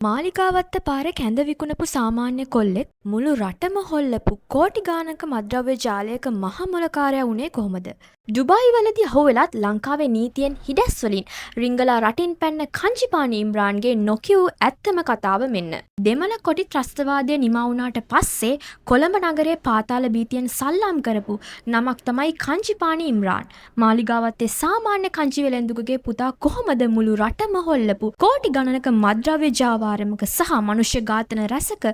මාලිකාවත්ත පාරේ කැඳ විකුණපු සාමාන්‍ය කොල්ලෙක් මුළු රටම හොල්ලපු කෝටි ගානක මත්ද්‍රව්‍ය ජාලයක මහ මොලකාරයා වුණේ කොහොමද? ඩුබායි වලදී අහුවෙලත් ලංකාවේ නීතියෙන් හිඩැස් වලින් රිංගලා රටින් පැන්න කංජිපානි ඉම්රාන්ගේ නොකියූ ඇත්තම කතාව මෙන්න. දෙමළ කොටි ත්‍රස්තවාදය නිමා වුණාට පස්සේ කොළඹ නගරයේ පාතාල බීතියෙන් සල්ලම් කරපු නමක් තමයි කංජිපානි ඉම්රාන්. මාලිගාවත්තේ සාමාන්‍ය කංජි වෙළෙන්දුකගේ පුතා කොහොමද මුළු රටම හොල්ලපු කෝටි ගණනක මත්ද්‍රව්‍ය ජාවාරමක සහ මනුෂ්‍ය ඝාතන රැසක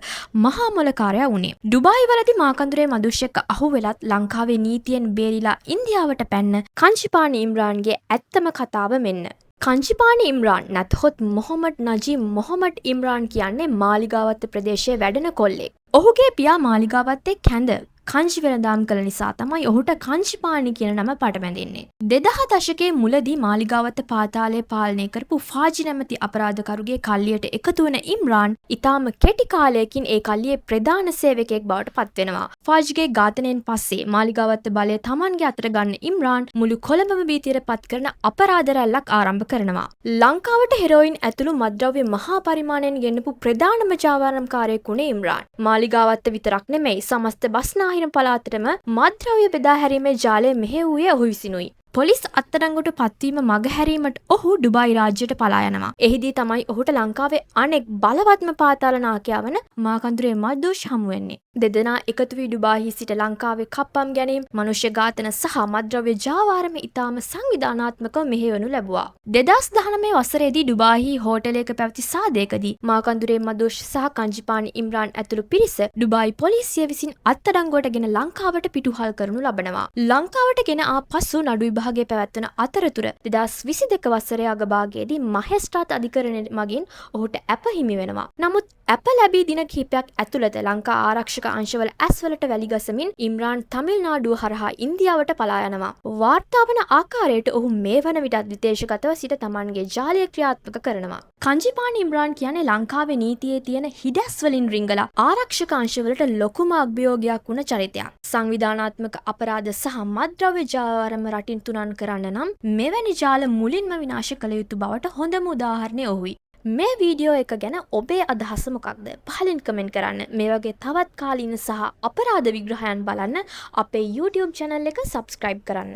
මහා මොලකාරයා වුණේ. ඩුබායි වලදී මාකන්දුරේ මදුෂ්‍යක අහුවෙලත් ලංකාවේ නීතියෙන් බේරිලා ඉන්දියාවට පැන්න කංජිපානි ඉම්රාන්ගේ ඇත්තම කතාව මෙන්න. කංජිපානි ඉම්රාන් නැත්හොත් මොහොමඩ් නජීම් මොහොමඩ් ඉම්රාන් කියන්නේ මාලිගාවත්ත ප්‍රදේශයේ වැඩෙන කොල්ලෙක්. ඔහුගේ පියා මාලිගාවත්තේ කැඳ කංජි වෙළඳාම් කළ නිසා තමයි ඔහුට කංජිපානි කියන නම පටබැඳෙන්නේ. 2000 දශකයේ මුලදී මාලිගාවත්ත පාතාලය පාලනය කරපු ෆාජි නැමැති අපරාධකරුගේ කල්ලියට එකතු වන ඉම්රාන් ඉතාම කෙටි කාලයකින් ඒ කල්ලියේ ප්‍රධාන සේවකයෙක් බවට පත් වෙනවා. ෆාජිගේ ඝාතනයෙන් පස්සේ මාලිගාවත්ත බලය තමන්ගේ අතට ගන්න ඉම්රාන් මුළු කොළඹම බීතියට පත් කරන අපරාධ රැල්ලක් ආරම්භ කරනවා. ලංකාවට හෙරෝයින් ඇතුළු මත්ද්‍රව්‍ය මහා පරිමාණයෙන් ගෙන්නපු ප්‍රධානම ජාවාරම්කාරයෙක් වුණේ ඉම්රාන්. මාලිගාවත්ත විතරක් නෙමෙයි සමස්ත බස්නාහිර පළාතටම මත්ද්‍රව්‍ය බෙදා හැරීමේ ජාලය මෙහෙයුවේ ඔහු විසිනුයි. පොලිස් අත්අඩංගුවට පත්වීම මගහැරීමට ඔහු ඩුබායි රාජ්‍යයට පලා යනවා. එහිදී තමයි ඔහුට ලංකාවේ අනෙක් බලවත්ම පාතාල නායකයා වන මාකන්දුරේ මද්දෝෂ් හමු වෙන්නේ. දෙදෙනා එකතු වී ඩුබායිහි සිට ලංකාවේ කප්පම් ගැනීම, මනුෂ්‍ය ඝාතන සහ මත්ද්‍රව්‍ය ජාවාරම ඉතාම සංවිධානාත්මකව මෙහෙයවනු ලැබුවා. 2019 වසරේදී ඩුබායිහි හෝටලයක පැවති සාදයකදී මාකන්දුරේ මද්දෝෂ් සහ කංජිපානි ඉම්රාන් ඇතුළු පිරිස ඩුබායි පොලිසිය විසින් අත්අඩංගුවට ගෙන ලංකාවට පිටුහල් කරනු ලබනවා. ලංකාවට ගෙන ආ පසු නඩු විභාගය පැවැත්වන අතරතුර 2022 වසරේ අගභාගයේදී මහේස්ත්‍රාත් අධිකරණය මගින් ඔහුට ඇප හිමි වෙනවා. නමුත් ඇප ලැබී දින කිහිපයක් ඇතුළත ලංකා ආරක්ෂක අංශවල ඇස්වලට වැලි ගසමින් ඉම්රාන් තමිල්නාඩුව හරහා ඉන්දියාවට පලා යනවා. වාර්තා වන ආකාරයට ඔහු මේ වන විටත් විදේශගතව සිට තමන්ගේ ජාලය ක්‍රියාත්මක කරනවා. කංජිපානි ඉම්රාන් කියන්නේ ලංකාවේ නීතියේ තියෙන හිඩැස් වලින් රිංගලා ආරක්ෂක අංශවලට ලොකුම අභියෝගයක් වුණ චරිතයක්. සංවිධානාත්මක අපරාධ සහ මත්ද්‍රව්‍ය ජාවාරම රටින් තුනන් කරන්න නම් මෙවැනි ජාල මුලින්ම විනාශ කළ යුතු බවට හොඳම උදාහරණය ඔහුයි. මේ වීඩියෝ එක ගැන ඔබේ අදහස මොකක්ද? පහලින් කමෙන්ට් කරන්න. මේ වගේ තවත් කාලීන සහ අපරාධ විග්‍රහයන් බලන්න අපේ YouTube channel එක subscribe කරන්න.